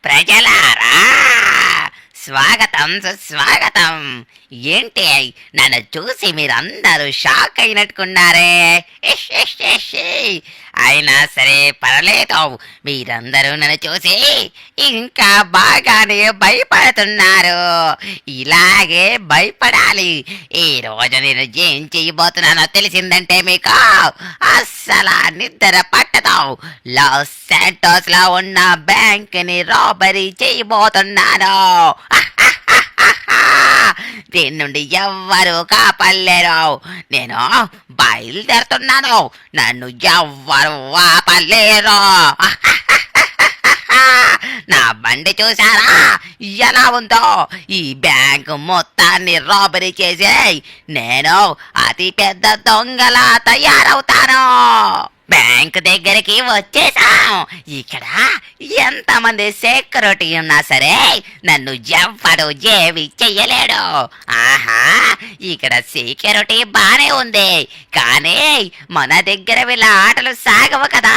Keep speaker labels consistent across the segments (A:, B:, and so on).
A: ప్రజలారా, స్వాగతం సుస్వాగతం. ఏంటి, నన్ను చూసి మీరందరూ షాక్ అయినట్టుకున్నారే? ఇష్ ఇష్ ఇష్. అయినా సరే పర్లేదు, మీరందరూ నన్ను చూసి ఇంకా బాగానే భయపడుతున్నారు. ఇలాగే భయపడాలి. ఈ రోజు నేను ఏం చేయబోతున్నానో తెలిసిందంటే మీకు అస్సలు నిద్ర పట్టదు. లాస్ శాంటోస్ లో ఉన్న బ్యాంక్ ని రాబరీ చేయబోతున్నాను. దీని నుండి ఎవ్వరూ కాపాడలేరు. నేను బయలుదేరుతున్నాను. నన్ను ఎవ్వరు ఆపలేరు. నా బండి చూసారా ఎలా ఉందో? ఈ బ్యాంకు మొత్తాన్ని రాబరీ చేసి నేను అతి పెద్ద దొంగలా తయారవుతాను. బ్యాంక్ దగ్గరికి వచ్చేసాం. ఇక్కడ ఎంతమంది సెక్యూరిటీ ఉన్నా సరే నన్ను ఎవ్వడు ఏవి చెయ్యలేడు. ఆహా, ఇక్కడ సెక్యూరిటీ బానే ఉంది, కానీ మన దగ్గర వీళ్ళ ఆటలు సాగవు కదా.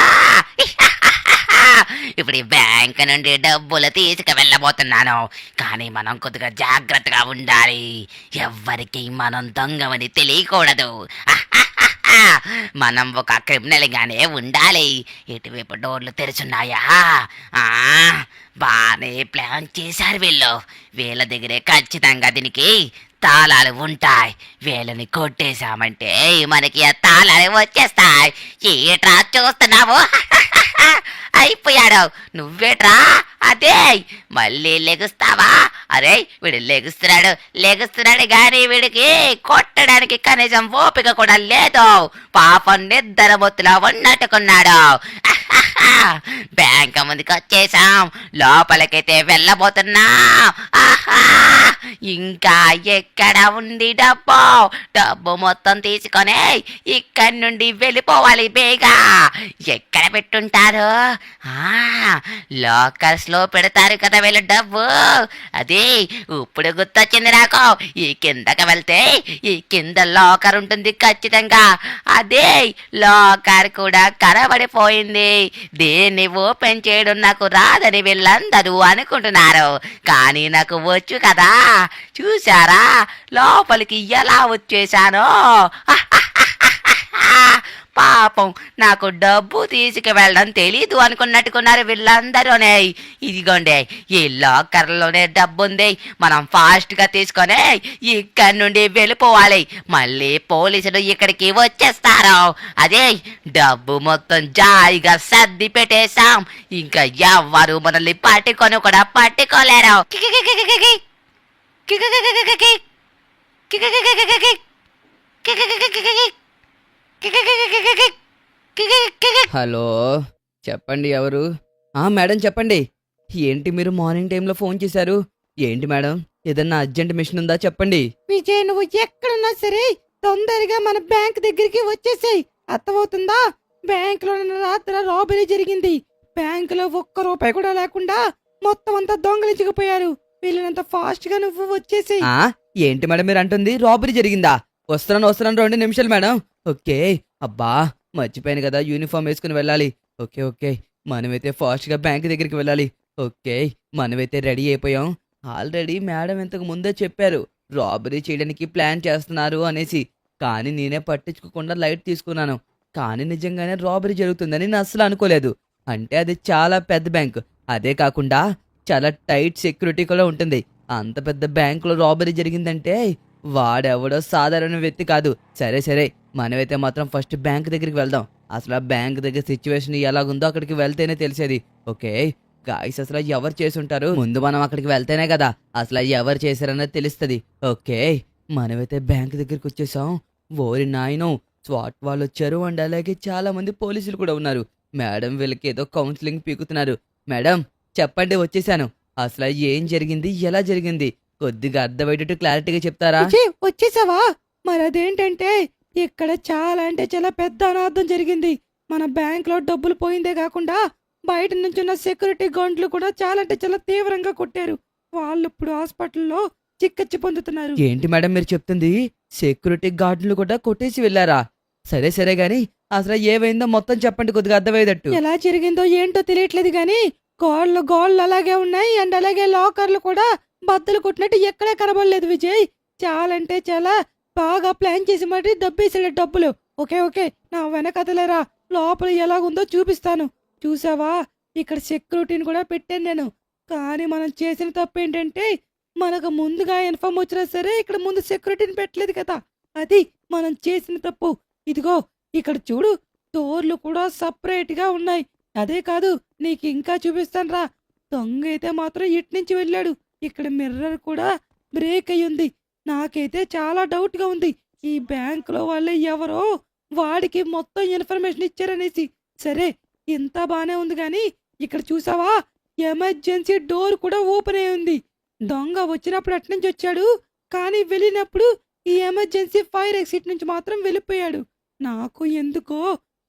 A: ఇప్పుడు ఈ బ్యాంక్ నుండి డబ్బులు తీసుకు వెళ్ళబోతున్నాను, కానీ మనం కొద్దిగా జాగ్రత్తగా ఉండాలి. ఎవ్వరికి మనం దొంగమని తెలియకూడదు. మనం ఒక క్రిమినల్ గానే ఉండాలి. ఇటువైపు డోర్లు తెరుచున్నాయా? బానే ప్లాన్ చేశారు వీళ్ళు. వీళ్ళ దగ్గరే ఖచ్చితంగా దీనికి తాళాలు ఉంటాయి. వీళ్ళని కొట్టేశామంటే మనకి ఆ తాళాలు వచ్చేస్తాయి. ఏట్రా చూస్తున్నావు? అయిపోయాడు. నువ్వేట్రా? అదే మళ్ళీ లెగుస్తావా? అరే, వీడు లెగుస్తున్నాడు గాని వీడికి కొట్టడానికి కనీసం ఓపిక కూడా లేదు. పాపం నిద్రబొత్తులో ఉన్నట్టుకున్నాడు. బ్యాంక్ ముందుకు వచ్చేసాం. లోపలికైతే వెళ్ళబోతున్నా. ఇంకా ఎక్కడ ఉంది డబ్బు? డబ్బు మొత్తం తీసుకొని ఇక్కడి నుండి వెళ్ళిపోవాలి బేగా. ఎక్కడ పెట్టుంటారు? లాకర్స్ లో పెడతారు కదా వీళ్ళు డబ్బు. అది ఇప్పుడు గుర్తొచ్చింది నాకు. ఈ కిందకి వెళ్తే ఈ కింద లాకర్ ఉంటుంది ఖచ్చితంగా. అదే లాకర్ కూడా కనబడిపోయింది. దీన్ని ఓపెన్ చేయడం నాకు రాదని వీళ్ళందరూ అనుకుంటున్నారు, కానీ నాకు వచ్చు కదా. చూసారా లోపలికి ఎలా వచ్చేసానో? పాపం నాకు డబ్బు తీసుకువెళ్ళడం తెలీదు అనుకున్నట్టుకున్నారు వీళ్ళందరూనే. ఇదిగోండి, ఈ లాకర్లోనే డబ్బు ఉంది. మనం ఫాస్ట్ గా తీసుకొని ఇక్కడి నుండి వెళ్ళిపోవాలి. మళ్ళీ పోలీసులు ఇక్కడికి వచ్చేస్తారు. అదే డబ్బు మొత్తం జాయిగా సర్ది పెట్టేశాం. ఇంకా ఎవ్వరు మనల్ని పట్టుకొని కూడా పట్టుకోలేరు.
B: హలో, చెప్పండి ఎవరు? మేడం చెప్పండి. ఏంటి మీరు మార్నింగ్ టైంలో ఫోన్ చేశారు? ఏంటి మేడం, ఏదన్నా అర్జెంట్ మిషన్ ఉందా? చెప్పండి.
C: విజయ్, నువ్వు ఎక్కడున్నా సరే తొందరగా మన బ్యాంక్ దగ్గరికి వచ్చేసాయి. అర్థమవుతుందా? బ్యాంక్ లో నిన్న రాత్రి రాబరీ జరిగింది. బ్యాంక్ లో ఒక్క రూపాయి కూడా లేకుండా మొత్తం అంతా దొంగలించుకుపోయారు. వీళ్ళనంత ఫాస్ట్ గా నువ్వు వచ్చేసాయి.
B: ఏంటి మేడం మీరు అంటుంది? రాబరీ జరిగిందా? వస్తున్నాను 2 నిమిషాలు మేడం. ఓకే. అబ్బా, మర్చిపోయాను కదా, యూనిఫామ్ వేసుకుని వెళ్ళాలి. ఓకే, మనమైతే ఫాస్ట్ గా బ్యాంక్ దగ్గరికి వెళ్ళాలి. ఓకే, మనమైతే రెడీ అయిపోయాం. ఆల్రెడీ మేడం ఇంతకు ముందే చెప్పారు రాబరీ చేయడానికి ప్లాన్ చేస్తున్నారు అనేసి, కానీ నేనే పట్టించుకోకుండా లైట్ తీసుకున్నాను. కానీ నిజంగానే రాబరీ జరుగుతుందని నేను అస్సలు అనుకోలేదు. అంటే అది చాలా పెద్ద బ్యాంక్, అదే కాకుండా చాలా టైట్ సెక్యూరిటీ కూడా ఉంటుంది. అంత పెద్ద బ్యాంకులో రాబరీ జరిగిందంటే వాడెవడో సాధారణ వ్యక్తి కాదు. సరే, మనమైతే మాత్రం ఫస్ట్ బ్యాంక్ దగ్గరికి వెళ్దాం. అసలు ఆ బ్యాంక్ దగ్గర సిచ్యువేషన్ ఎలాగుందో అక్కడికి వెళ్తేనే తెలిసేది. ఓకే గాయ్స్, అసలు ఎవరు చేసి ఉంటారు? ముందు మనం అక్కడికి వెళ్తేనే కదా అసలు ఎవరు చేశారన్నది తెలుస్తుంది. ఓకే, మనమైతే బ్యాంక్ దగ్గరికి వచ్చేసాం. ఓరి నాయనో, స్వాట్ వాళ్ళు వచ్చారు. అండ్ అలాగే చాలా మంది పోలీసులు కూడా ఉన్నారు. మేడం వీళ్ళకి ఏదో కౌన్సిలింగ్ పీకుతున్నారు. మేడం చెప్పండి, వచ్చేసాను. అసలు ఏం జరిగింది, ఎలా జరిగింది, కొద్దిగా అర్థమయ్యేటట్టు క్లారిటీగా చెప్తారా?
C: వచ్చేసావా? మరి అదేంటంటే ఇక్కడ చాలా అంటే చాలా పెద్ద అనార్థం జరిగింది. మన బ్యాంక్ లో డబ్బులు పోయిందే కాకుండా బయట నుంచి ఉన్న సెక్యూరిటీ గార్డులు కూడా చాలా అంటే చాలా తీవ్రంగా కొట్టారు. వాళ్ళు ఇప్పుడు హాస్పిటల్లో చికిత్స పొందుతున్నారు.
B: ఏంటి మేడం మీరు చెప్తుంది? సెక్యూరిటీ గార్డులు కూడా కొట్టేసి వెళ్ళారా? సరే గాని అసలు ఏమైందో మొత్తం చెప్పండి, కొద్దిగా అర్థమయ్యేటట్టు.
C: ఎలా జరిగిందో ఏంటో తెలియట్లేదు గాని గోళ్ళు అలాగే ఉన్నాయి అండ్ అలాగే లాకర్లు కూడా బద్దలు కొట్టినట్టు ఎక్కడే కనబడలేదు విజయ్. చాలా అంటే చాలా బాగా ప్లాన్ చేసి మరి దబ్బేసాడు డబ్బులు. ఓకే ఓకే, నా వెనకతలేరా, లోపల ఎలాగుందో చూపిస్తాను. చూసావా, ఇక్కడ సెక్యూరిటీని కూడా పెట్టాను నేను. కానీ మనం చేసిన తప్పు ఏంటంటే మనకు ముందుగా ఇన్ఫార్మ్ వచ్చినా సరే ఇక్కడ ముందు సెక్యూరిటీని పెట్టలేదు కదా, అది మనం చేసిన తప్పు. ఇదిగో ఇక్కడ చూడు, డోర్లు కూడా సపరేట్ గా ఉన్నాయి. అదే కాదు, నీకు ఇంకా చూపిస్తాను రా. దొంగ అయితే మాత్రం ఇటు నుంచి వెళ్ళాడు. ఇక్కడ మిర్రర్ కూడా బ్రేక్ అయి ఉంది. నాకైతే చాలా డౌట్ గా ఉంది, ఈ బ్యాంక్ లో వాళ్ళే ఎవరో వాడికి మొత్తం ఇన్ఫర్మేషన్ ఇచ్చారనేసి. సరే, ఇంత బానే ఉంది గాని ఇక్కడ చూసావా, ఎమర్జెన్సీ డోర్ కూడా ఓపెన్ అయి ఉంది. దొంగ వచ్చినప్పుడు అట్నుంచి వచ్చాడు, కానీ వెళ్ళినప్పుడు ఈ ఎమర్జెన్సీ ఫైర్ ఎగ్జిట్ నుంచి మాత్రం వెళ్ళిపోయాడు. నాకు ఎందుకో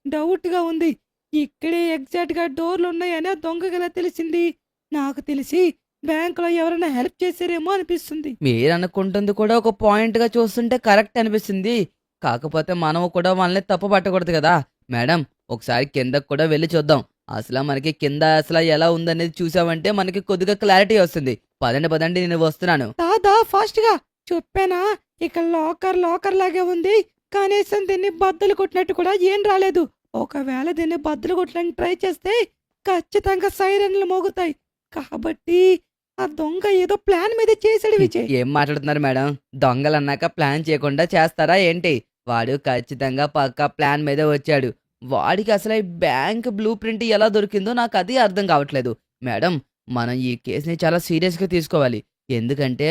C: డౌట్ గా ఉంది, ఇక్కడే ఎగ్జాక్ట్ గా డోర్లు ఉన్నాయని ఆ దొంగకి ఎలా తెలిసింది? నాకు తెలిసి బ్యాంక్ లో ఎవరైనా హెల్ప్ చేశారేమో అనిపిస్తుంది.
B: మీరు అనుకుంటుంది కూడా ఒక పాయింట్ గా చూస్తుంటే కరెక్ట్ అనిపిస్తుంది. కాకపోతే మనం కూడా వాళ్ళని తప్పు పట్టకూడదు కదా మేడం. ఒకసారి కిందకు కూడా వెళ్ళి చూద్దాం. అసలు మనకి కింద అసలు ఎలా ఉందనేది చూసామంటే మనకి కొద్దిగా క్లారిటీ వస్తుంది. పదండి పదండి, నేను వస్తున్నాను.
C: దాదా ఫాస్ట్ గా చెప్పానా, ఇక్కడ లాకర్ లాగే ఉంది. కనీసం దీన్ని బద్దలు కొట్టినట్టు కూడా ఏం రాలేదు. ఒకవేళ దీన్ని బద్దలు కొట్టడానికి ట్రై చేస్తే ఖచ్చితంగా సైరన్లు మోగుతాయి. కాబట్టి ఆ దొంగ ఏదో ప్లాన్ మీద చేశాడు విజయ్.
B: ఏం మాట్లాడుతున్నారు మేడం? దొంగలు అన్నాక ప్లాన్ చేయకుండా చేస్తారా ఏంటి? వాడు ఖచ్చితంగా పక్కా ప్లాన్ మీద వచ్చాడు. వాడికి అసలు ఈ బ్యాంక్ బ్లూ ప్రింట్ ఎలా దొరికిందో నాకు అది అర్థం కావట్లేదు. మేడం, మనం ఈ కేసుని చాలా సీరియస్గా తీసుకోవాలి. ఎందుకంటే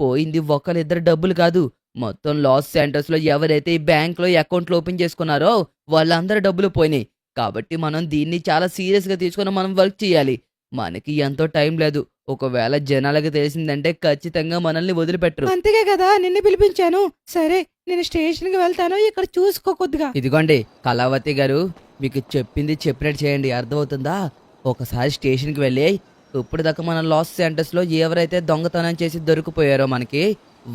B: పోయింది ఒకరిద్దరు డబ్బులు కాదు, మొత్తం లాస్ సెంటర్స్ లో ఎవరైతే ఈ బ్యాంక్ లో అకౌంట్లు ఓపెన్ చేసుకున్నారో వాళ్ళందరూ డబ్బులు పోయినాయి. కాబట్టి మనం దీన్ని చాలా సీరియస్ గా తీసుకొని మనం వర్క్ చేయాలి. మనకి ఎంతో టైం లేదు. ఒకవేళ జనాలకు తెలిసిందంటే ఖచ్చితంగా మనల్ని వదిలిపెట్టరు.
C: అంతేగా కదా నిన్ను పిలిపించాను. సరే, నేను స్టేషన్ కి వెళ్తాను, ఇక్కడ చూసుకో కొద్దిగా.
B: ఇదిగోండి కళావతి గారు, మీకు చెప్పింది చెప్పినట్టు చేయండి, అర్థమవుతుందా? ఒకసారి స్టేషన్కి వెళ్ళి ఇప్పుడు దాకా మన లాస్ సెంటర్స్ లో ఎవరైతే దొంగతనం చేసి దొరికిపోయారో మనకి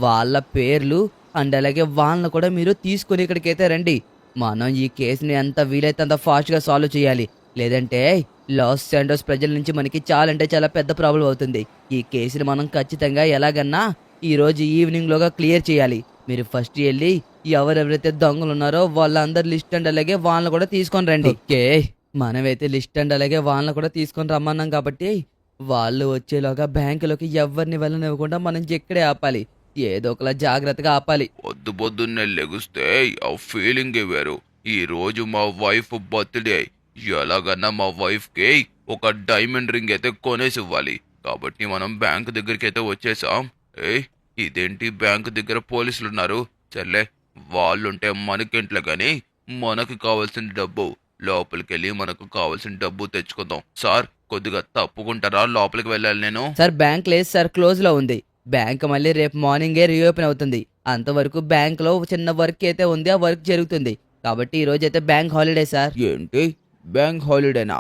B: వాళ్ళ పేర్లు అండ్ అలాగే వాళ్ళని కూడా మీరు తీసుకుని ఇక్కడికైతే రండి. మనం ఈ కేసుని ఎంత వీలైతే అంత ఫాస్ట్ గా సాల్వ్ చేయాలి. లేదంటే లాస్ సెంటర్స్ ప్రజల నుంచి మనకి చాలా అంటే చాలా పెద్ద ప్రాబ్లం అవుతుంది. ఈ కేసుని మనం ఖచ్చితంగా ఎలాగన్నా ఈ రోజు ఈవినింగ్ లోగా క్లియర్ చేయాలి. మీరు ఫస్ట్ వెళ్ళి ఎవరెవరైతే దొంగలు ఉన్నారో వాళ్ళందరి లిస్ట్ అండ్ అలాగే వాళ్ళని కూడా తీసుకొని రండి. ఓకే, మనమైతే లిస్ట్ అండ్ అలాగే వాళ్ళని కూడా తీసుకొని రమ్మన్నాం కాబట్టి వాళ్ళు వచ్చేలోగా బ్యాంకులోకి ఎవరిని వెళ్ళనివ్వకుండా మనం ఇక్కడే ఆపాలి. ఏదో ఒకలా జాగ్రత్తగా ఆపాలి.
D: పొద్దు పొద్దున్నే లెగుస్తే ఆ ఫీలింగ్ వేరు. ఈ రోజు మా వైఫ్ బర్త్డే, ఎలాగన్నా మా వైఫ్ కి ఒక డైమండ్ రింగ్ అయితే కొనేసి ఇవ్వాలి. కాబట్టి మనం బ్యాంక్ దగ్గరికి అయితే వచ్చేసాం. ఇదేంటి బ్యాంక్ దగ్గర పోలీసులు ఉన్నారు? సర్లే, వాళ్ళుంటే మనకేంట్లే గాని మనకు కావాల్సిన డబ్బు లోపలికెళ్ళి మనకు కావాల్సిన డబ్బు తెచ్చుకుందాం. సార్, కొద్దిగా తప్పుకుంటారా? లోపలికి వెళ్ళాలి నేను.
B: సార్, బ్యాంక్ లేదు సార్, క్లోజ్ లో ఉంది. బ్యాంక్ మళ్ళీ రేపు మార్నింగే రీఓపెన్ అవుతుంది. అంతవరకు బ్యాంక్ లో చిన్న వర్క్ అయితే ఉంది, ఆ వర్క్ జరుగుతుంది. కాబట్టి ఈ రోజు అయితే బ్యాంక్ హాలిడే సార్.
D: ఏంటి, బ్యాంక్ హాలిడేనా?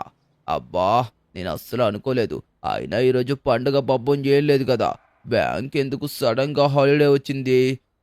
D: అబ్బా, నేను అస్సలు అనుకోలేదు. అయినా ఈరోజు పండుగ పబ్బం చేయలేదు కదా, బ్యాంక్ ఎందుకు సడన్ గా హాలిడే వచ్చింది?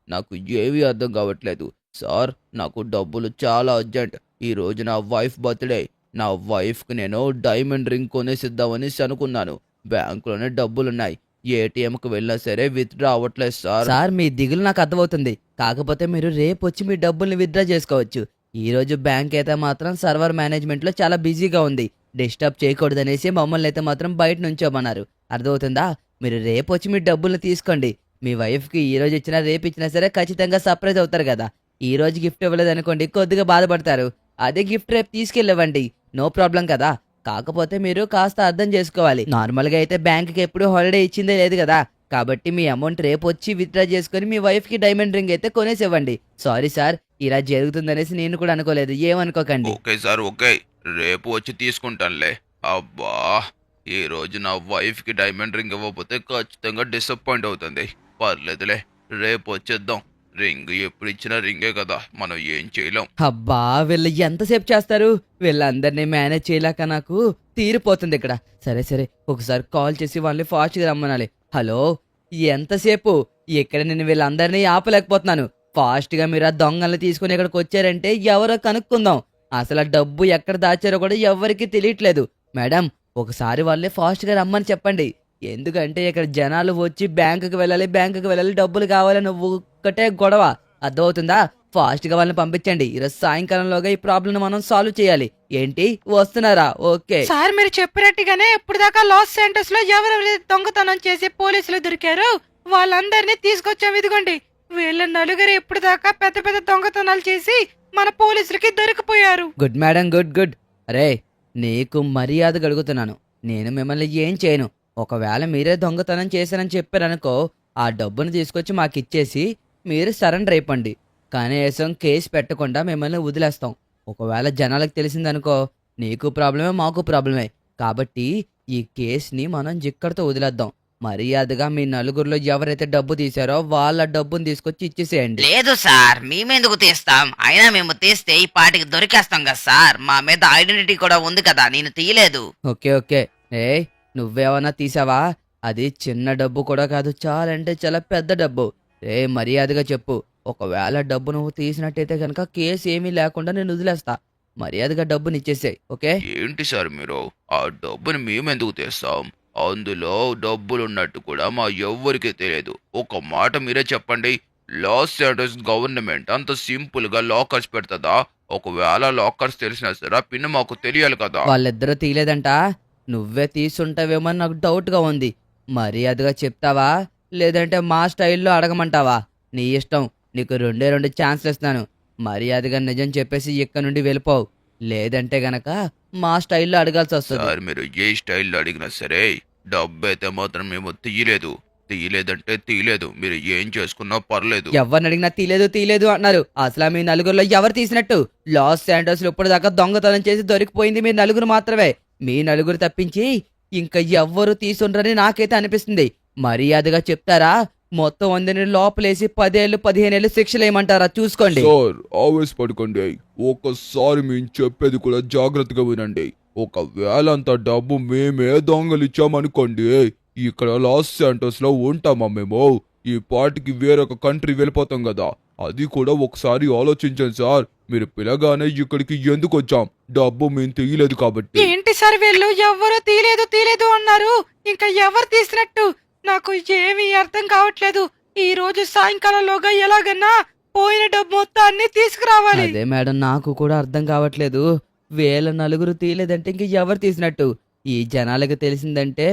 D: నాకు ఏమీ అర్థం కావట్లేదు. సార్, నాకు డబ్బులు చాలా అర్జెంట్. ఈ రోజు నా వైఫ్ బర్త్డే. నా వైఫ్కి నేను డైమండ్ రింగ్ కొనేసిద్దామని అనుకున్నాను. బ్యాంకులోనే డబ్బులున్నాయి. ఏటీఎంకి వెళ్ళినా సరే విత్డ్రా అవ్వట్లేదు సార్.
B: సార్, మీ దిగులు నాకు అర్థమవుతుంది. కాకపోతే మీరు రేపు వచ్చి మీ డబ్బుల్ని విత్డ్రా చేసుకోవచ్చు. ఈ రోజు బ్యాంక్ అయితే మాత్రం సర్వర్ మేనేజ్మెంట్ లో చాలా బిజీగా ఉంది. డిస్టర్బ్ చేయకూడదనేసి మమ్మల్ని అయితే మాత్రం బయట నుంచోమన్నారు. అర్థమవుతుందా? మీరు రేపు వచ్చి మీ డబ్బుల్ని తీసుకోండి. మీ వైఫ్ కి ఈ రోజు ఇచ్చినా రేపు ఇచ్చినా సరే ఖచ్చితంగా సర్ప్రైజ్ అవుతారు కదా. ఈ రోజు గిఫ్ట్ ఇవ్వలేదు అనుకోండి, కొద్దిగా బాధపడతారు. అదే గిఫ్ట్ రేపు తీసుకెళ్ళివ్వండి, నో ప్రాబ్లం కదా. కాకపోతే మీరు కాస్త అర్థం చేసుకోవాలి. నార్మల్ గా అయితే బ్యాంక్ కి ఎప్పుడు హాలిడే ఇచ్చిందే లేదు కదా. కాబట్టి మీ అమౌంట్ రేపు వచ్చి విత్డ్రా చేసుకుని మీ వైఫ్ కి డైమండ్ రింగ్ అయితే కొనేసి ఇవ్వండి. సారీ సార్, ఇలా జరుగుతుందనేసి నేను కూడా అనుకోలేదు, ఏమనుకోకండి.
D: ఓకే సార్, ఓకే, రేపు వచ్చి తీసుకుంటానులే. అబ్బా, ఈ రోజు నా వైఫ్ కి డైమండ్ రింగ్ ఇవ్వకపోతే ఖచ్చితంగా డిసప్పాయింట్ అవుతుంది. పర్లేదులే, రేపు వచ్చేద్దాం. రింగ్ ఎప్పుడు ఇచ్చినా రింగే కదా, మనం ఏం చేయలేం.
B: అబ్బా, వీళ్ళు ఎంతసేపు చేస్తారు? వీళ్ళందరినీ మేనేజ్ చేయలేక నాకు తీరిపోతుంది ఇక్కడ. సరే సరే, ఒకసారి కాల్ చేసి వాళ్ళని ఫాస్ట్గా రమ్మనాలి. హలో, ఎంతసేపు? ఇక్కడ నేను వీళ్ళందరినీ ఆపలేకపోతున్నాను. ఫాస్ట్గా మీరు ఆ దొంగల్ని తీసుకుని ఇక్కడికి వచ్చారంటే ఎవరో కనుక్కుందాం. అసలు ఆ డబ్బు ఎక్కడ దాచారో కూడా ఎవరికి తెలియట్లేదు. మేడం, ఒకసారి వాళ్ళే ఫాస్ట్గా రమ్మని చెప్పండి. ఎందుకంటే ఇక్కడ జనాలు వచ్చి బ్యాంకుకి వెళ్ళాలి డబ్బులు కావాలని ఒక్కటే గొడవ. అర్థమవుతుందా? ఫాస్ట్గా వాళ్ళని పంపించండి. ఈరోజు సాయంకాలంలోగా ఈ ప్రాబ్లం మనం సాల్వ్ చేయాలి. ఏంటి వస్తున్నారా? ఓకే.
C: సార్ మీరు చెప్పినట్టుగానే ఇప్పుడు దాకా లాస్ సెంటర్స్ లో ఎవరెవరు దొంగతనం చేసి పోలీసులు దొరికారు వాళ్ళందరినీ తీసుకొచ్చాం. ఇదిగోండి వీళ్ళ నలుగురు ఇప్పుడు దాకా పెద్ద పెద్ద దొంగతనాలు చేసి మన పోలీసులకి దొరికిపోయారు.
B: Good madam, good. అరే, నీకు మర్యాద అడుగుతున్నాను. నేను మిమ్మల్ని ఏం చేయను. ఒకవేళ మీరే దొంగతనం చేశారని చెప్పారనుకో, ఆ డబ్బును తీసుకొచ్చి మాకు ఇచ్చేసి మీరు సరెండర్ అయిపోండి. కనీసం కేసు పెట్టకుండా మిమ్మల్ని వదిలేస్తాం. ఒకవేళ జనాలకు తెలిసిందనుకో, నీకు ప్రాబ్లమే మాకు ప్రాబ్లమే. కాబట్టి ఈ కేసుని మనం ఇక్కడితో వదిలేద్దాం. మర్యాదగా మీ నలుగురిలో ఎవరైతే డబ్బు తీశారో వాళ్ళ డబ్బుని తీసుకొచ్చి ఇచ్చేసేయండి.
A: లేదు సార్, మేమెందుకు తీస్తాం? అయినా మేము తీస్తే ఈ పాటికి దొరికేస్తాం కదా సార్. మా మీద ఐడెంటిటీ కూడా ఉంది కదా, నేను తీయలేదు.
B: ఓకే. నువ్వేమన్నా తీసావా? అది చిన్న డబ్బు కూడా కాదు, చాలా అంటే చాలా పెద్ద డబ్బు. మర్యాదగా చెప్పు. ఒకవేళ డబ్బు నువ్వు తీసినట్టయితే కనుక కేసు ఏమీ లేకుండా నేను వదిలేస్తా. మర్యాదగా డబ్బుని ఇచ్చేసేయ్. ఓకే?
D: ఏంటి సార్ మీరు? ఆ డబ్బుని మేమెందుకు తెస్తాం? అందులో డబ్బులున్నట్టు కూడా మా ఎవ్వరికీ తెలియదు. ఒక మాట మీరే చెప్పండి. లాస్ ఏంజలస్ గవర్నమెంట్ అంత సింపుల్ గా లాకర్స్ పెడతదా? ఒకవేళ లాకర్స్ తెలిసినా సరే ఆ పిన్ మాకు తెలియాలి కదా.
B: వాళ్ళిద్దరూ తీయలేదంట. నువ్వే తీసుంటావేమో నాకు డౌట్గా ఉంది. మర్యాదగా చెప్తావా లేదంటే మా స్టైల్లో అడగమంటావా? నీ ఇష్టం. నీకు రెండు ఛాన్స్లు ఇస్తున్నాను. మర్యాదగా నిజం చెప్పేసి ఇక్కడ నుండి వెళ్ళిపోవు. లేదంటే గనక మా స్టైల్లో అడగాల్సి వస్తుంది.
D: సార్ మీరు ఏ స్టైల్లో అడిగినా సరే డబ్బు అయితే మాత్రం మేము తీయలేదంటే తీయలేదు. మీరు ఏం చేసుకున్నా పర్లేదు.
B: ఎవరిని అడిగినా తీయలేదు అన్నారు. అసలు మీ నలుగురిలో ఎవరు తీసినట్టు? లాస్ శాంటోస్ లో ఇప్పుడు దాకా దొంగతనం చేసి దొరికిపోయింది మీ నలుగురు మాత్రమే. మీ నలుగురు తప్పించి ఇంకా ఎవ్వరు తీసుండ్రని నాకైతే అనిపిస్తుంది. మర్యాదగా చెప్తారా? మొత్తం 100 లోపలేసి 10 ఏళ్ళు 15 ఏళ్ళు శిక్షలు ఏమంటారా? చూసుకోండి.
E: సార్ ఆవేశపడకండి. ఒకసారి మేము చెప్పేది కూడా జాగ్రత్తగా వినండి. ఒకవేళ అంత డబ్బు మేమే దొంగలిచ్చామనుకోండి, ఇక్కడ లాస్ శాంటోస్ లో ఉంటామా మేము? ఈ పాటికి వేరొక కంట్రీ వెళ్ళిపోతాం కదా. అది కూడా ఒకసారి ఆలోచించండి సార్. మీరు పిలగానే ఇక్కడికి ఎందుకు వచ్చాం? డబ్బు మేము తీయలేదు కాబట్టి.
C: ఏంటి సార్ వీళ్ళు ఎవరు తీయలేదు అన్నారు? ఇంకా ఎవరు తీసినట్టు నాకు ఏమీ అర్థం కావట్లేదు. ఈ రోజు సాయంకాలంలోగా ఎలాగన్నా పోయిన డబ్బు మొత్తాన్ని తీసుకురావాలి.
B: అదే మేడం, నాకు కూడా అర్థం కావట్లేదు. వీళ్ళ నలుగురు తీయలేదంటే ఇంక ఎవరు తీసినట్టు? ఈ జనాలకు తెలిసిందంటే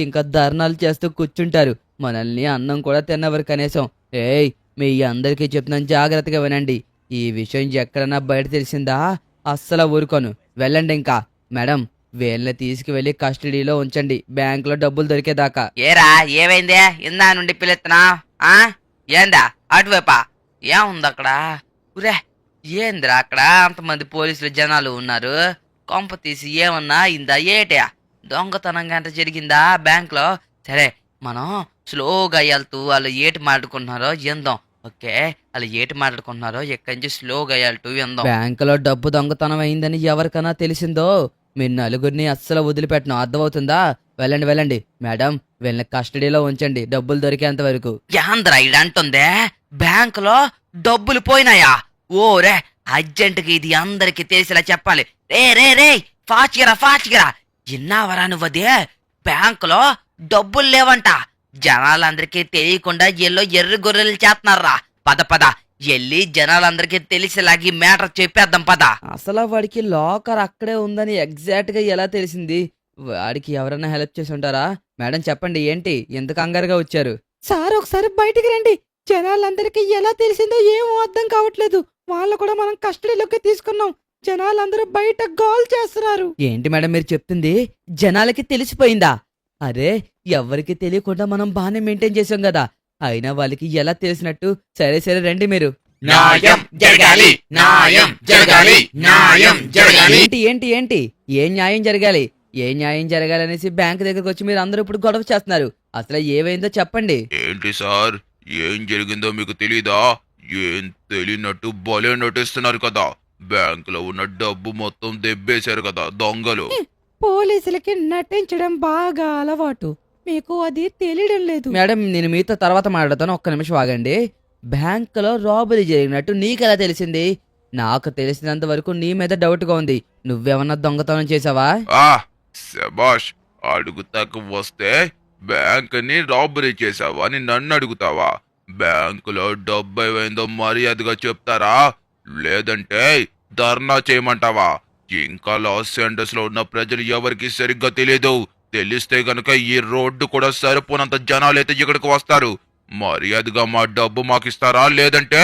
B: ఇంకా ధర్నాలు చేస్తూ కూర్చుంటారు. మనల్ని అన్నం కూడా తిన్నవరు కనీసం. మీ అందరికీ చెప్తున్నాను, జాగ్రత్తగా వినండి. ఈ విషయం ఎక్కడన్నా బయట తెలిసిందా అస్సలు ఊరుకోను. వెళ్ళండి ఇంకా. మేడం, వీళ్ళని తీసుకువెళ్ళి కస్టడీలో ఉంచండి, బ్యాంకులో డబ్బులు దొరికేదాకా.
A: ఏరా ఏమైందే? ఇందా నుండి పిలుస్తున్నా? ఏందా అటువైపా? ఏముంది అక్కడ? ఉరే, ఏందిరా అక్కడ అంతమంది పోలీసులు జనాలు ఉన్నారు? కొంప తీసి ఏమన్నా ఇందా ఏటా? దొంగతనం గంట జరిగిందా బ్యాంక్ లో? సరే, మనం స్లోగా వెళ్తూ వాళ్ళు ఏటి మాట్లాడుకుంటున్నారో ఎందాం. ఓకే, వాళ్ళు ఏటి మాట్లాడుకుంటున్నారో ఎక్కడి నుంచి స్లోగా వెళ్తూ ఎందాం.
B: బ్యాంకులో డబ్బు దొంగతనం అయిందని ఎవరికైనా తెలిసిందో మీ నలుగురిని అస్సలు వదిలిపెట్టను. అర్థమవుతుందా? వెళ్ళండి. మేడం, వీళ్ళని కస్టడీలో ఉంచండి డబ్బులు దొరికేంత వరకు.
A: యాంద్ర ఇడంటుందే బ్యాంకులో డబ్బులు పోయినాయా? ఓరే, అర్జెంటుగా ఇది అందరికి తెలిసేలా చెప్పాలి. రే ఫాచిరా ఇన్నావరా నువ్వదే? బ్యాంకులో డబ్బులు లేవంట. జనాలందరికీ తెలియకుండా ఎల్లో ఎర్ర గొర్రెలు చేస్తున్నారా? పద ఎల్లి జనాలందరికీ తెలిసేలాగి మ్యాటర్ చెప్పేద్దాం పద.
B: అసలు వాడికి లాకర్ అక్కడే ఉందని ఎగ్జాక్ట్ గా ఎలా తెలిసింది? వాడికి ఎవరైనా హెల్ప్ చేసి ఉంటారా? మేడం చెప్పండి, ఏంటి ఎంత కంగారుగా వచ్చారు?
C: సార్ ఒకసారి బయటికి రండి. జనాలందరికీ ఎలా తెలిసిందో ఏమో అర్థం కావట్లేదు. వాళ్ళు కూడా మనం కస్టడీలోకి తీసుకున్నాం. జనాలందరూ బయట గోల్ చేస్తున్నారు.
B: ఏంటి మేడం మీరు చెప్తుంది? జనాలకి తెలిసిపోయిందా? అరే, ఎవరికి తెలియకుండా మనం బాగానే మెయింటైన్ చేసాం కదా. అయినా వాళ్ళకి ఎలా తెలిసినట్టు? సరే రండి మీరు.
D: న్యాయం జరగాలి.
B: ఏంటి ఏ న్యాయం జరగాలి అనేసి బ్యాంక్ దగ్గరకు వచ్చి మీరు అందరూ ఇప్పుడు గొడవ చేస్తున్నారు. అసలు ఏమైందో చెప్పండి.
D: ఏంటి సార్, ఏం జరిగిందో మీకు తెలీదా? ఏం తెలియనట్టు భలే నటిస్తున్నారు కదా. బ్యాంకులో ఉన్న డబ్బు మొత్తం దెబ్బేశారు కదా దొంగలు.
C: పోలీసులకి నటించడం బాగా అలవాటు. మీకు అది తెలియడం లేదు.
B: మేడం, నేను మీతో తర్వాత మాట్లాడతాను, ఒక్క నిమిషం ఆగండి. బ్యాంకులో రాబరీ జరిగినట్టు నీకెలా తెలిసింది? నాకు తెలిసినంత వరకు నీ మీద డౌట్ గా ఉంది. నువ్వేమన్నా దొంగతనం చేసావా?
D: శబాష్, అడుగుతాకు వస్తే బ్యాంకుని రాబరీ చేసావా అని నన్ను అడుగుతావా? బ్యాంకులో డబ్బు ఏమైందో మర్యాదగా చెప్తారా, లేదంటే ధర్నా చేయమంటావా? ఇంకా లాస్ ఏంజల్స్ లో ఉన్న ప్రజలు ఎవరికి సరిగ్గా తెలియదు. తెలిస్తే గనుక ఈ రోడ్డు కూడా సరిపోనంత జనాలైతే ఇక్కడికి వస్తారు. మర్యాదగా మా డబ్బు మాకిస్తారా, లేదంటే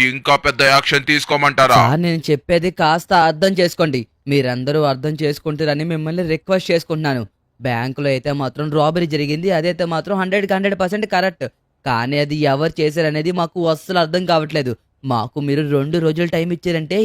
D: ఇంకా పెద్ద యాక్షన్ తీసుకోమంటారా?
B: సార్ నేను చెప్పేది కాస్త అర్థం చేసుకోండి. మీరందరూ అర్థం చేసుకుంటారని మిమ్మల్ని రిక్వెస్ట్ చేసుకుంటున్నాను. బ్యాంకులో అయితే మాత్రం రాబరీ జరిగింది, అదైతే మాత్రం 100% కరెక్ట్. కానీ అది ఎవరు చేశారనేది మాకు అస్సలు అర్థం కావట్లేదు. మాకు మీరు 2 రోజులు టైం ఇచ్చారంటే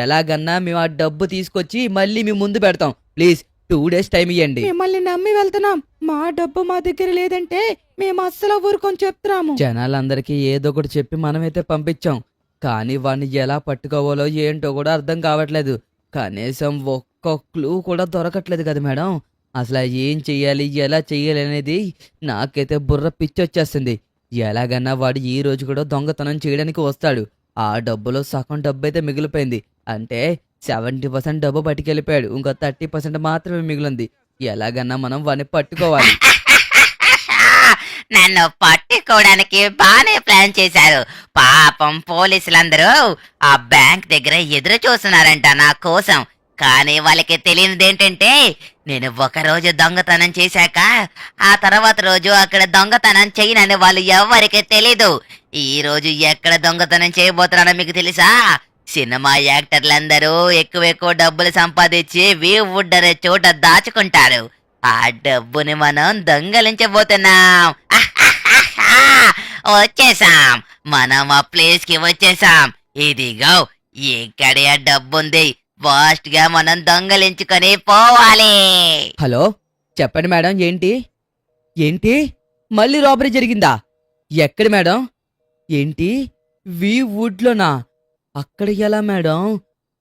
B: ఎలాగన్నా మేము ఆ డబ్బు తీసుకొచ్చి మళ్ళీ మీ ముందు పెడతాం. ప్లీజ్ 2 డేస్ టైం ఇవ్వండి.
C: మిమ్మల్ని నమ్మి వెళ్తున్నాం. మా డబ్బు మా దగ్గర లేదంటే మేము అస్సలు ఊరుకొని చెప్తున్నాము.
B: జనాలందరికీ ఏదో ఒకటి చెప్పి మనమైతే పంపించాం. కానీ వాడిని ఎలా పట్టుకోవాలో ఏంటో కూడా అర్థం కావట్లేదు. కనీసం ఒక్క క్లూ కూడా దొరకట్లేదు కదా మేడం. అసలు ఏం చెయ్యాలి, ఎలా చెయ్యాలి అనేది నాకైతే బుర్ర పిచ్చొచ్చేస్తుంది. ఎలాగన్నా వాడు ఈ రోజు కూడా దొంగతనం చేయడానికి వస్తాడు. ఆ డబ్బులో సగం డబ్బు అయితే మిగిలిపోయింది. అంటే 70% డబ్బు పట్టుకెళ్ళిపోయాడు. ఇంకో 30% మాత్రమే మిగిలింది. ఎలాగన్నా మనం వాడిని పట్టుకోవాలి.
A: నన్ను పట్టుకోవడానికి బానే ప్లాన్ చేశారు. పాపం పోలీసులందరూ ఆ బ్యాంక్ దగ్గర ఎదురు చూస్తున్నారంట నా కోసం. కానీ వాళ్ళకి తెలియనిది ఏంటంటే, నేను ఒక రోజు దొంగతనం చేశాక ఆ తర్వాత రోజు అక్కడ దొంగతనం చేయనని వాళ్ళు ఎవరికి తెలీదు. ఈ రోజు ఎక్కడ దొంగతనం చేయబోతున్నానో మీకు తెలుసా? సినిమా యాక్టర్లందరూ ఎక్కువ డబ్బులు సంపాదించి వీవుడ్ అనే చోట దాచుకుంటారు. ఆ డబ్బుని మనం దొంగలించబోతున్నాం. వచ్చేసాం, మనం ఆ ప్లేస్ కి వచ్చేసాం. ఇదిగో ఇక్కడే ఆ డబ్బుంది. ఫాస్ట్ గా మనం దొంగలించుకొని పోవాలి.
B: హలో చెప్పండి మేడం. ఏంటి ఏంటి మళ్ళీ రాబరీ జరిగిందా? ఎక్కడ మేడం? ఏంటి వుడ్లోనా? అక్కడ ఎలా మేడం?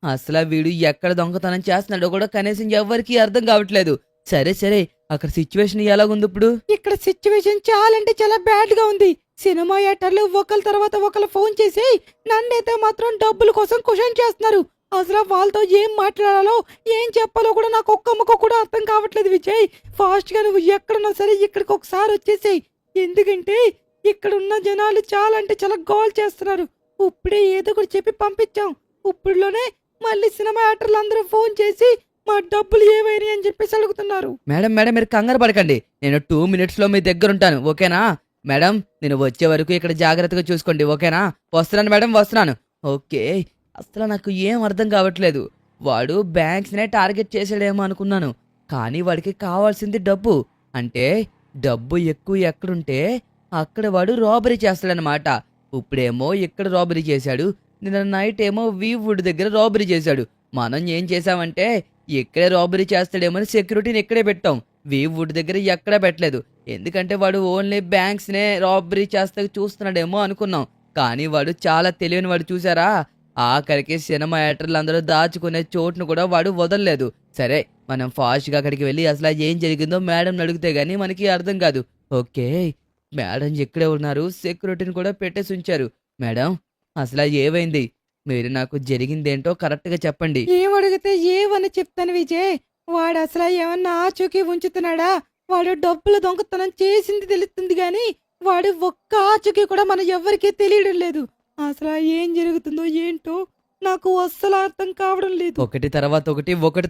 B: అసలు వీడు ఎక్కడ దొంగతనం చేస్తున్నాడో కూడా కనీసం ఎవరికి అర్థం కావట్లేదు. సరే సరే, అక్కడ సిచ్యువేషన్ ఎలాగుంది ఇప్పుడు?
C: ఇక్కడ సిచ్యువేషన్ చాలా అంటే చాలా బ్యాడ్ గా ఉంది. సినిమా యాక్టర్లు ఒకరి తర్వాత ఒకరు ఫోన్ చేసి నన్నైతే మాత్రం డబ్బుల కోసం క్వశ్చన్ చేస్తున్నారు. అసలు వాళ్ళతో ఏం మాట్లాడాలో ఏం చెప్పాలో కూడా నాకు ఒక్క ముక్క కూడా అర్థం కావట్లేదు. విజయ్, ఫాస్ట్ గా నువ్వు ఎక్కడున్నా సరే ఇక్కడికి ఒకసారి వచ్చేసేయ్. ఎందుకంటే ఇక్కడ ఉన్న జనాలు చాలా అంటే చాలా గోల్ చేస్తున్నారు. ఇప్పుడే ఏదో ఒకటి చెప్పి పంపించాం. ఇప్పుడులోనే మళ్ళీ సినిమా యాక్టర్లు అందరూ ఫోన్ చేసి మా డబ్బులు ఏమైనాయి అని చెప్పేసి అడుగుతున్నారు.
B: మేడం మేడం మీరు కంగారు పడకండి. నేను 2 minutes లో మీ దగ్గర ఉంటాను. ఓకేనా మేడం? నేను వచ్చే వరకు ఇక్కడ జాగ్రత్తగా చూసుకోండి. ఓకేనా? వస్తున్నాను మేడం, వస్తున్నాను. ఓకే, అసలు నాకు ఏం అర్థం కావట్లేదు. వాడు బ్యాంక్స్నే టార్గెట్ చేసాడేమో అనుకున్నాను. కానీ వాడికి కావాల్సింది డబ్బు. అంటే డబ్బు ఎక్కువ ఎక్కడుంటే అక్కడ వాడు రాబరీ చేస్తాడనమాట. ఇప్పుడేమో ఇక్కడ రాబరీ చేశాడు, నిన్న నైట్ ఏమో వుడ్ దగ్గర రాబరీ చేశాడు. మనం ఏం చేసామంటే ఇక్కడే రాబరీ చేస్తాడేమో సెక్యూరిటీని ఇక్కడే పెట్టాం. వుడ్ దగ్గర ఎక్కడా పెట్టలేదు. ఎందుకంటే వాడు ఓన్లీ బ్యాంక్స్నే రాబరీ చేస్తా చూస్తున్నాడేమో అనుకున్నాం. కానీ వాడు చాలా తెలియని వాడు. చూసారా, ఆఖరికి సినిమా యాక్టర్లు అందరూ దాచుకునే చోటును కూడా వాడు వదలలేదు. సరే, మనం ఫాస్ట్గా అక్కడికి వెళ్ళి అసలు ఏం జరిగిందో మేడం అడిగితే గానీ మనకి అర్థం కాదు. ఓకే, మేడం ఇక్కడే ఉన్నారు, సెక్యూరిటీని కూడా పెట్టేసి ఉంచారు. మేడం, అసలు ఏమైంది? మీరు నాకు జరిగిందేంటో కరెక్ట్గా చెప్పండి.
C: ఏం అడిగితే ఏమని చెప్తాను విజయ్? వాడు అసలు ఏమన్నా ఆచూకీ ఉంచుతున్నాడా? వాడు డబ్బులు దొంగతనం చేసింది తెలుస్తుంది గాని వాడు ఒక్క ఆచూకీ కూడా మన ఎవ్వరికీ తెలియడం లేదు. అసలు ఏం జరుగుతుందో ఏంటో నాకు అస్సలు అర్థం కావడం లేదు.
B: ఒకటి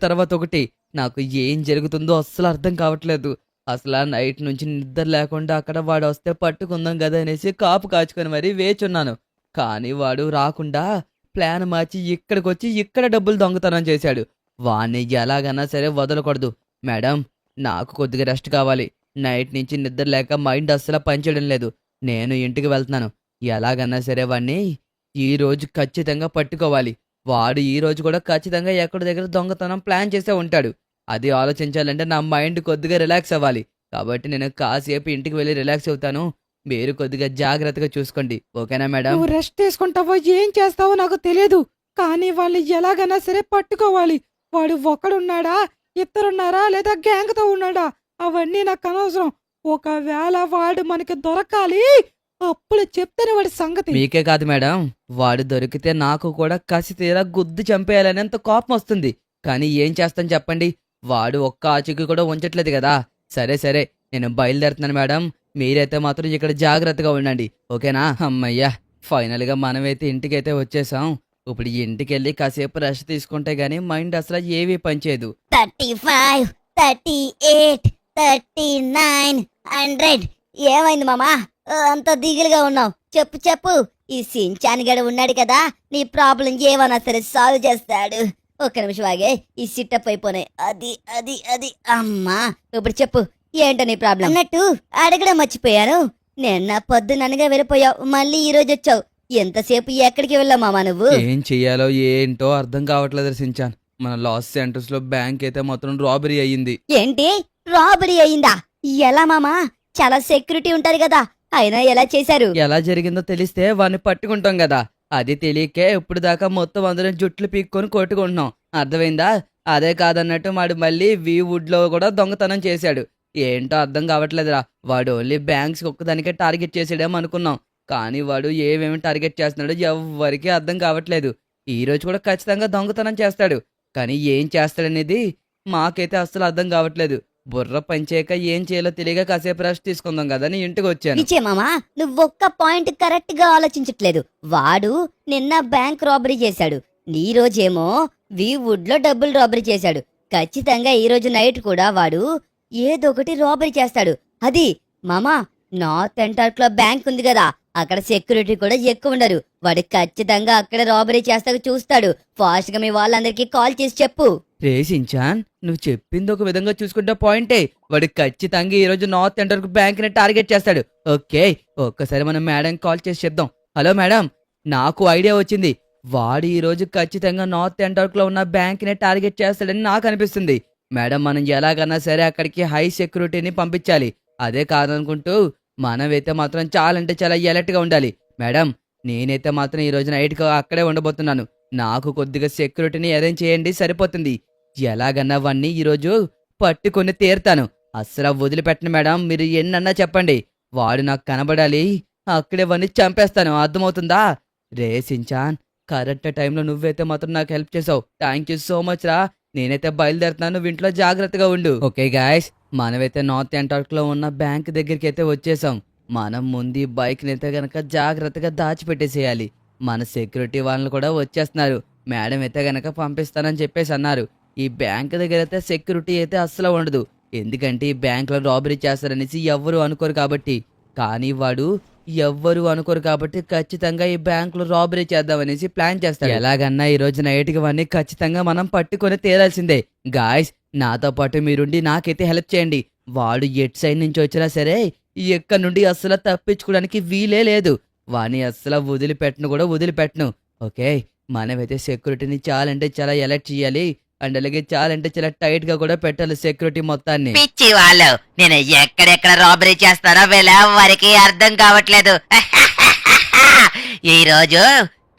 B: తర్వాత ఒకటి నాకు ఏం జరుగుతుందో అస్సలు అర్థం కావట్లేదు. అసలు నైట్ నుంచి నిద్ర లేకుండా అక్కడ వాడు వస్తే పట్టుకుందాం కదా అనేసి కాపు కాచుకొని మరీ వేచున్నాను. కానీ వాడు రాకుండా ప్లాన్ మార్చి ఇక్కడికి వచ్చి ఇక్కడ డబ్బులు దొంగతనం చేశాడు. వాణ్ణి ఎలాగన్నా సరే వదలకూడదు. మేడం, నాకు కొద్దిగా రెస్ట్ కావాలి. నైట్ నుంచి నిద్ర లేక మైండ్ అస్సలు పనిచేయడం లేదు. నేను ఇంటికి వెళ్తున్నాను. ఎలాగన్నా సరే వాణ్ణి ఈ రోజు ఖచ్చితంగా పట్టుకోవాలి. వాడు ఈ రోజు కూడా ఖచ్చితంగా ఎక్కడి దగ్గర దొంగతనం ప్లాన్ చేసే ఉంటాడు. అది ఆలోచించాలంటే నా మైండ్ కొద్దిగా రిలాక్స్ అవ్వాలి. కాబట్టి నేను కాసేపు ఇంటికి వెళ్ళి రిలాక్స్ అవుతాను. మీరు కొద్దిగా జాగ్రత్తగా చూసుకోండి. ఓకేనా మేడం?
C: నువ్వు రెస్ట్ తీసుకుంటావో ఏం చేస్తావో నాకు తెలియదు. కానీ వాళ్ళు ఎలాగైనా సరే పట్టుకోవాలి. వాడు ఒకడున్నాడా, ఇద్దరున్నారా, లేదా గ్యాంగ్ తో ఉన్నాడా, అవన్నీ నాకు అనవసరం. ఒకవేళ వాడు మనకి దొరకాలి, అప్పుడు చెప్తాను వాడి సంగతి.
B: మీకే కాదు మేడం, వాడు దొరికితే నాకు కూడా కసి తీరా గుద్దు చంపేయాలనేంత కోపం వస్తుంది. కానీ ఏం చేస్తాను చెప్పండి? వాడు ఒక్క ఆచూకీ కూడా ఉంచట్లేదు కదా. సరే సరే, నేను బయలుదేరుతున్నాను మేడం. మీరైతే మాత్రం ఇక్కడ జాగ్రత్తగా ఉండండి, ఓకేనా? అమ్మయ్యా, ఫైనల్గా మనమైతే ఇంటికైతే వచ్చేసాం. ఇప్పుడు ఇంటికి వెళ్ళి కాసేపు రెస్ట్ తీసుకుంటే గానీ మైండ్ అసలు ఏవీ పనిచేయదు.
F: 35, 38, 39, 100. ఏమైంది మామా? అంత దిగులుగా ఉన్నావు. చెప్పు చెప్పు. ఈ సించాన్ గడు ఉన్నాడు కదా, నీ ప్రాబ్లం ఏమన్నా సరే సాల్వ్ చేస్తాడు. ఒక్క నిమిషం ఆగే, ఈ సిట్టప్ అయిపోయినాయి. అది అది అది అమ్మా. ఇప్పుడు చెప్పు, ఏంటో నీ ప్రాబ్లం? అన్నట్టు అడగడం మర్చిపోయాను. నిన్న పొద్దుననగా వెళ్ళిపోయావు, మళ్ళీ ఈ రోజు వచ్చావు. ఎంతసేపు ఎక్కడికి వెళ్ళావు మామా నువ్వు?
B: ఏం చెయ్యాలో ఏంటో అర్థం కావట్లేదు సించాన్. మన లాస్ సెంటర్స్ లో బ్యాంక్ అయితే మాత్రం రాబరీ అయ్యింది.
F: ఏంటి, రాబరీ అయిందా? ఎలా మామా? చాలా సెక్యూరిటీ ఉంటారు కదా, అయినా ఎలా చేశారు?
B: ఎలా జరిగిందో తెలిస్తే వాడిని పట్టుకుంటాం కదా. అది తెలియకే ఇప్పుడు దాకా మొత్తం అందరం జుట్లు పీక్కొని కొట్టుకుంటున్నాం, అర్థమైందా? అదే కాదన్నట్టు వాడు మళ్ళీ వుడ్ లో కూడా దొంగతనం చేశాడు. ఏంటో అర్థం కావట్లేదురా. వాడు ఓన్లీ బ్యాంక్స్ ఒక్కదానికే టార్గెట్ చేసాడేమో అనుకున్నాం, కానీ వాడు ఏమేమి టార్గెట్ చేస్తున్నాడో ఎవ్వరికీ అర్థం కావట్లేదు. ఈ రోజు కూడా ఖచ్చితంగా దొంగతనం చేస్తాడు, కానీ ఏం చేస్తాడనేది మాకైతే అస్సలు అర్థం కావట్లేదు. బుర్ర పనిచేయక ఏం చేయాలో తెలియక కాసేపు రెస్ట్ తీసుకుందాం కదా అని ఇంటికి వచ్చాను.
F: నిజే మామా, నువ్వొక్క పాయింట్ కరెక్ట్ గా ఆలోచించట్లేదు. వాడు నిన్న బ్యాంక్ రాబరీ చేశాడు, ఈ రోజేమో వుడ్ లో డబ్బులు రాబరీ చేశాడు. ఖచ్చితంగా ఈ రోజు నైట్ కూడా వాడు ఏదో ఒకటి రాబరీ చేస్తాడు. అది మామా, నార్త్ ఎంటార్క్ లో బ్యాంక్ ఉంది కదా, అక్కడ సెక్యూరిటీ కూడా ఎక్కువ ఉండరు. వాడు ఖచ్చితంగా అక్కడ రాబరీ చేస్తాక చూస్తాడు. ఫాస్ట్ గా మీ వాళ్ళందరికీ కాల్ చేసి చెప్పు.
B: రే సించాన్, నువ్వు చెప్పింది ఒక విధంగా చూసుకుంటే పాయింటే. వాడు ఖచ్చితంగా ఈ రోజు నార్త్ ఎంటర్క్ బ్యాంక్ ని టార్గెట్ చేస్తాడు. ఓకే, ఒక్కసారి మనం మేడం కాల్ చేసి చెప్దాం. హలో మేడం, నాకు ఐడియా వచ్చింది. వాడు ఈ రోజు ఖచ్చితంగా నార్త్ ఎంటర్క్ లో ఉన్న బ్యాంక్ ని టార్గెట్ చేస్తాడని నాకు అనిపిస్తుంది. మేడం, మనం ఎలాగన్నా సరే అక్కడికి హై సెక్యూరిటీని పంపించాలి. అదే కాదనుకుంటూ మనమైతే మాత్రం చాలా అంటే చాలా అలర్ట్ గా ఉండాలి. మేడం, నేనైతే మాత్రం ఈ రోజు నైట్ అక్కడే ఉండబోతున్నాను. నాకు కొద్దిగా సెక్యూరిటీని అరేంజ్ చేయండి, సరిపోతుంది. ఎలాగన్నా వాణ్ణి ఈరోజు పట్టుకొని తీరుతాను, అస్సలు వదిలిపెట్టను మేడం. మీరు ఎన్నన్నా చెప్పండి, వాడు నాకు కనబడాలి. అక్కడే వాణ్ణి చంపేస్తాను, అర్థమవుతుందా? రే సించాన్, కరెక్ట్ టైంలో నువ్వైతే మాత్రం నాకు హెల్ప్ చేసావు. థ్యాంక్ యూ సో మచ్ రా. నేనైతే బయలుదేరుతున్నాను, నువ్వు ఇంట్లో జాగ్రత్తగా ఉండు. ఓకే గాయస్, మనమైతే నార్త్ ఎంటార్క్ లో ఉన్న బ్యాంక్ దగ్గరికి అయితే వచ్చేసాం. మనం ముందు బైక్ నైతే గనక జాగ్రత్తగా దాచిపెట్టేసేయాలి. మన సెక్యూరిటీ వాళ్ళు కూడా వచ్చేస్తున్నారు. మేడం అయితే గనక పంపిస్తానని చెప్పేసి అన్నారు. ఈ బ్యాంక్ దగ్గర అయితే సెక్యూరిటీ అయితే అస్సలు ఉండదు, ఎందుకంటే ఈ బ్యాంక్ లో రాబరీ చేస్తారనేసి ఎవ్వరు అనుకోరు కాబట్టి. కానీ వాడు ఎవ్వరు అనుకోరు కాబట్టి ఖచ్చితంగా ఈ బ్యాంక్ లో రాబరీ చేద్దామనేసి ప్లాన్ చేస్తాడు. ఎలాగన్నా ఈ రోజు నైట్కి వాడిని ఖచ్చితంగా మనం పట్టుకొని తీరాల్సిందే. గాయస్, నాతో పాటు మీరుండి నాకైతే హెల్ప్ చేయండి. వాడు ఎట్ సైడ్ నుంచి వచ్చినా సరే ఎక్కడి నుండి అస్సలు తప్పించుకోవడానికి వీలే లేదు. వాణ్ణి అస్సలు వదిలిపెట్టను. ఓకే, మనమైతే సెక్యూరిటీని చాలా అంటే చాలా అలర్ట్ చేయాలి. అండ్ అలాగే చాలా అంటే చాలా టైట్ గా కూడా పెట్టాలి సెక్యూరిటీ మొత్తాన్ని.
A: పిచ్చి వాళ్ళు, నేను ఎక్కడెక్కడ రాబరీ చేస్తానో వీళ్ళెవ్వరికి అర్థం కావట్లేదు. ఈ రోజు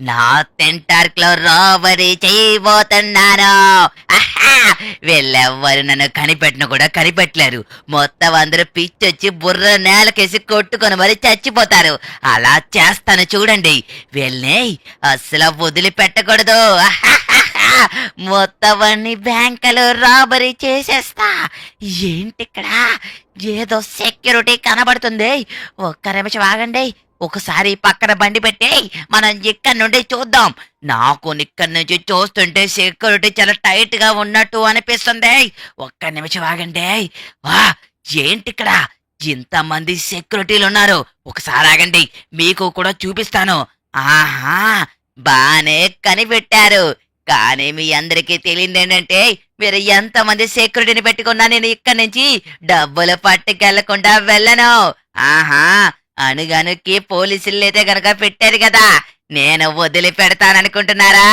A: నార్త్ ఎంటార్క్ లో రాబరీ చేయబోతున్నాను. వీళ్ళెవ్వరు నన్ను కనిపెట్టిన కూడా కనిపెట్టలేరు. మొత్తం అందరూ పిచ్చొచ్చి బుర్ర నేలకేసి కొట్టుకొని మరి చచ్చిపోతారు. అలా చేస్తాను చూడండి. వీళ్ళని అస్సలు వదిలిపెట్టకూడదు. మొత్తం అన్ని బ్యాంకులు రాబరీ చేసేస్తా. ఏంటిక్కడ ఏదో సెక్యూరిటీ కనబడుతుంది. ఒక్క నిమిషం ఆగండి, ఒకసారి పక్కన బండి పెట్టి మనం ఇక్కడి నుండి చూద్దాం. నాకు ఇక్కడి నుంచి చూస్తుంటే సెక్యూరిటీ చాలా టైట్ గా ఉన్నట్టు అనిపిస్తుంది. ఒక్క నిమిషం ఆగండి. వా, ఏంటిక్కడ ఇంతమంది సెక్యూరిటీలు ఉన్నారు. ఒకసారి ఆగండి, మీకు కూడా చూపిస్తాను. ఆహా, బానే కనిపెట్టారు. కానీ మీ అందరికీ తెలియదు ఏంటంటే, మీరు ఎంతమంది సెక్యూరిటీని పెట్టుకున్నా నేను ఇక్కడి నుంచి డబ్బులు పట్టుకెళ్లకుండా వెళ్ళను. ఆహా, అనుగనుకి పోలీసులు అయితే గనక పెట్టారు కదా, నేను వదిలి పెడతాననుకుంటున్నారా?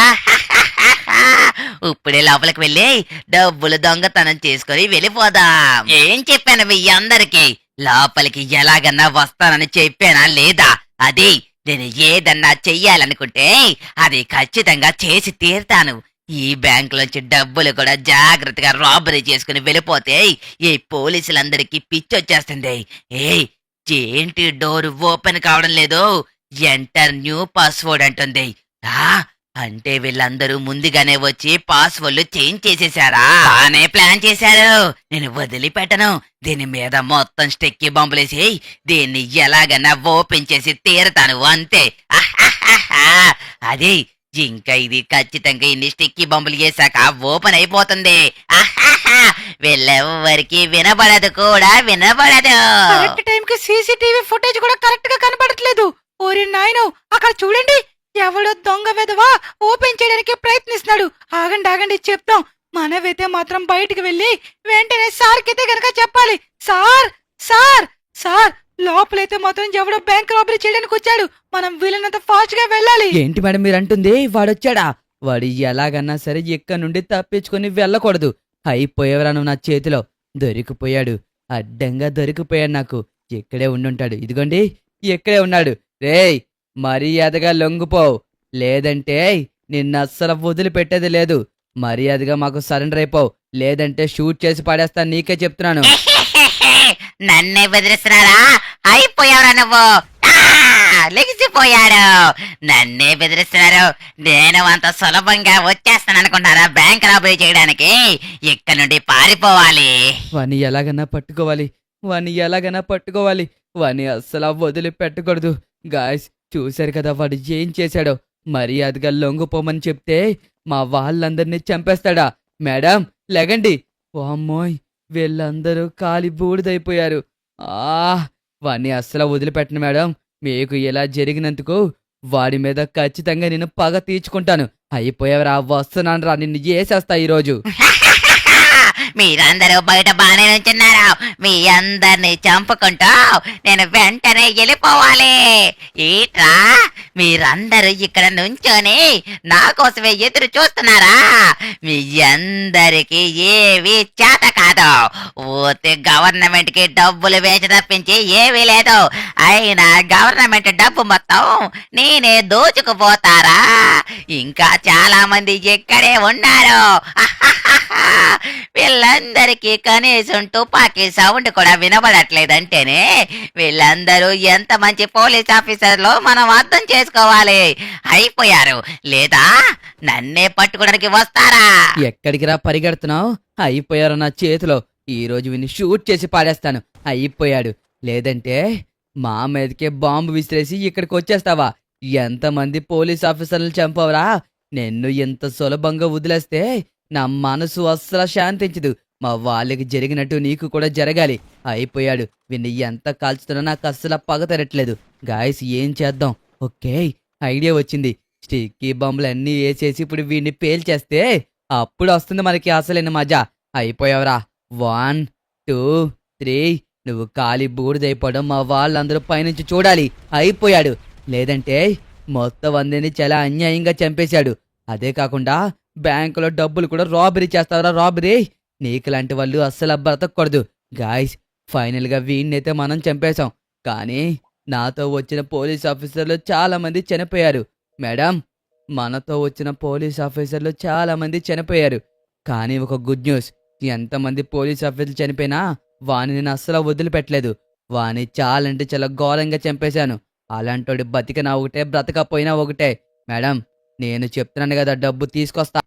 A: ఇప్పుడే లోపలికి వెళ్ళి డబ్బులు దొంగతనం చేసుకుని వెళ్ళిపోదాం. ఏం చెప్పాను మీ అందరికి? లోపలికి ఎలాగన్నా వస్తానని చెప్పానా లేదా? అది నేను ఏదన్నా చెయ్యాలనుకుంటే అది ఖచ్చితంగా చేసి తీరుతాను. ఈ బ్యాంక్ లోంచి డబ్బులు కూడా జాగ్రత్తగా రాబరీ చేసుకుని వెళ్ళిపోతే ఈ పోలీసులందరికీ పిచ్చొచ్చేస్తుంది. ఏయ్, ఏంటి డోర్ ఓపెన్ కావడం లేదు? ఎంటర్ న్యూ పాస్వర్డ్ అంటుంది. అంటే వీళ్ళందరూ ముందుగానే వచ్చి పాస్వర్డ్లు చేంజ్ చేసేసారా? బానే ప్లాన్ చేశారు. నేను వదిలిపెట్టను. దీని మీద మొత్తం స్టెక్కి బాంబులేసి దీన్ని ఎలాగన్నా ఓపెన్ చేసి తీరతాను అంతే. అహాహాహా. అది ఇంకా ఇది ఖచ్చితంగా ఇన్ని స్టిక్కీ బాంబులు వేసాక ఓపెన్ అయిపోతుంది. అహాహా. వీళ్ళెవ్వరికి వినబడదు కూడా వినబడదు.
C: కరెక్ట్ టైం కి సీసీటీవీ ఫుటేజ్ కూడా కరెక్ట్ గా కనబడట్లేదు. ఓరి నాయనో, అక్కడ చూడండి, ఎవడో దొంగ వెధవా ఓపెన్ చేయడానికి ప్రయత్నిస్తున్నాడు. ఆగండి ఆగండి, చెప్తాం. మనమైతే మాత్రం బయటికి వెళ్ళి వెంటనే సార్కైతే గనక చెప్పాలి. సార్ సార్ సార్, లోపలైతే మాత్రం ఎవడో బ్యాంక్ రాబరీ చేయడానికి వచ్చాడు. మనం వీలైనంత ఫాస్ట్ గా వెళ్ళాలి.
B: ఏంటి మేడం మీరు అంటుంది? వాడొచ్చాడా? వాడు ఎలాగన్నా సరే ఇక్కడ నుండి తప్పించుకొని వెళ్ళకూడదు. అయిపోయేవరా నువ్వు నా చేతిలో. దొరికిపోయాడు, అడ్డంగా దొరికిపోయాడు. నాకు ఇక్కడే ఉండుంటాడు. ఇదిగోండి, ఇక్కడే ఉన్నాడు. రేయ్, మర్యాదగా లొంగిపోవు, లేదంటే నిన్న అస్సలు వదిలిపెట్టేది లేదు. మర్యాదగా మాకు సరెండర్ అయిపోవు, లేదంటే షూట్ చేసి పడేస్తాను. నీకే చెప్తున్నాను.
A: నన్నే బెదిరిస్తున్నారా? అయిపోయావురా నువ్వు. లెగిసిపోయాడు. నన్నే బెదిరిస్తున్నారు. నేను అంత సులభంగా వచ్చేస్తాను అనుకుంటారా బ్యాంక్ రాబరీ చేయడానికి? ఇక్కడ నుండి పారిపోవాలి.
B: వాణ్ణి ఎలాగన్నా పట్టుకోవాలి, వాణ్ణి ఎలాగన్నా పట్టుకోవాలి. వాణ్ణి అస్సలు వదిలిపెట్టకూడదు. గాయస్, చూశారు కదా వాడు ఏం చేశాడో. మర్యాదగా లొంగిపోమని చెప్తే మా వాళ్ళందరినీ చంపేస్తాడా? మేడం లెగండి. వామ్మోయ్, వీళ్ళందరూ కాలి బూడిదైపోయారు. వాణ్ణి అస్సలు వదిలిపెట్టను మేడం. మీకు ఇలా జరిగినందుకు వాడి మీద ఖచ్చితంగా నేను పగ తీర్చుకుంటాను. అయిపోయావరా, వస్తున్నాను రా, నిన్ను చేసేస్తా ఈరోజు.
A: మీరందరూ బయట బానే నుంచున్నారు. మీ అందరినీ చంపుకుంటూ నేను వెంటనే వెళ్ళిపోవాలి. ఏట్రా, మీరందరూ ఇక్కడ నుంచొని నా కోసమే ఎదురు చూస్తున్నారా? మీ అందరికి ఏవి చేత కాదు. ఊతే గవర్నమెంట్ కి డబ్బులు వేసి తప్పించి ఏమీ లేదు. అయినా గవర్నమెంట్ డబ్బు మొత్తం నేనే దోచుకుపోతారా? ఇంకా చాలా మంది ఇక్కడే ఉన్నారు. వీళ్ళందరికీ కనీసం తుపాకీ సౌండ్ కూడా వినబడట్లేదంటేనే వీళ్ళందరూ ఎంత మంచి పోలీస్ ఆఫీసర్లో మనం అర్థం చేసుకోవాలి. అయిపోయారు, లేదా నన్నే పట్టుకోవడానికి వస్తారా?
B: ఎక్కడికి రా పరిగెడుతున్నావు? అయిపోయారు నా చేతిలో. ఈ రోజు విని షూట్ చేసి పాడేస్తాను. అయిపోయాడు, లేదంటే మా మీదకే బాంబు విసిరేసి ఇక్కడికి వచ్చేస్తావా? ఎంతమంది పోలీస్ ఆఫీసర్లు చంపవరా? నిన్ను ఎంత సులభంగా వదిలేస్తే నా మనసు అస్సలు శాంతించదు. మా వాళ్ళకి జరిగినట్టు నీకు కూడా జరగాలి. అయిపోయాడు, వీణ్ణి ఎంత కాల్చుతున్నా నాకు అస్సలు పగ తరట్లేదు. గాయస్, ఏం చేద్దాం? ఓకే, ఐడియా వచ్చింది. స్టిక్కీ బాంబులు అన్నీ వేసేసి ఇప్పుడు వీడిని పేల్చేస్తే అప్పుడు వస్తుంది మనకి అసలైన మజా. అయిపోయావురా. 1 2 3. నువ్వు కాలి బూడిదైపోవడం మా వాళ్ళందరూ పైనుంచి చూడాలి. అయిపోయాడు, లేదంటే మొత్తం అందరినీ చాలా అన్యాయంగా చంపేశాడు. అదే కాకుండా బ్యాంకులో డబ్బులు కూడా రాబరీ చేస్తావరా? రాబరీ నీకులాంటి వాళ్ళు అస్సలు బ్రతకూడదు. గాయస్, ఫైనల్ గా వీడినైతే మనం చంపేశాం. కానీ నాతో వచ్చిన పోలీస్ ఆఫీసర్లు చాలా మంది చనిపోయారు. మేడం, మనతో వచ్చిన పోలీస్ ఆఫీసర్లు చాలా మంది చనిపోయారు. కానీ ఒక గుడ్ న్యూస్, ఎంతమంది పోలీస్ ఆఫీసర్లు చనిపోయినా వాణ్ణి నేను అస్సలు వదిలిపెట్టలేదు. వాణ్ణి చాలా అంటే చాలా ఘోరంగా చంపేశాను. అలాంటోడి బతికినా ఒకటే, బ్రతకపోయినా ఒకటే. మేడం, నేను చెప్తున్నాను కదా, డబ్బు తీసుకొస్తా.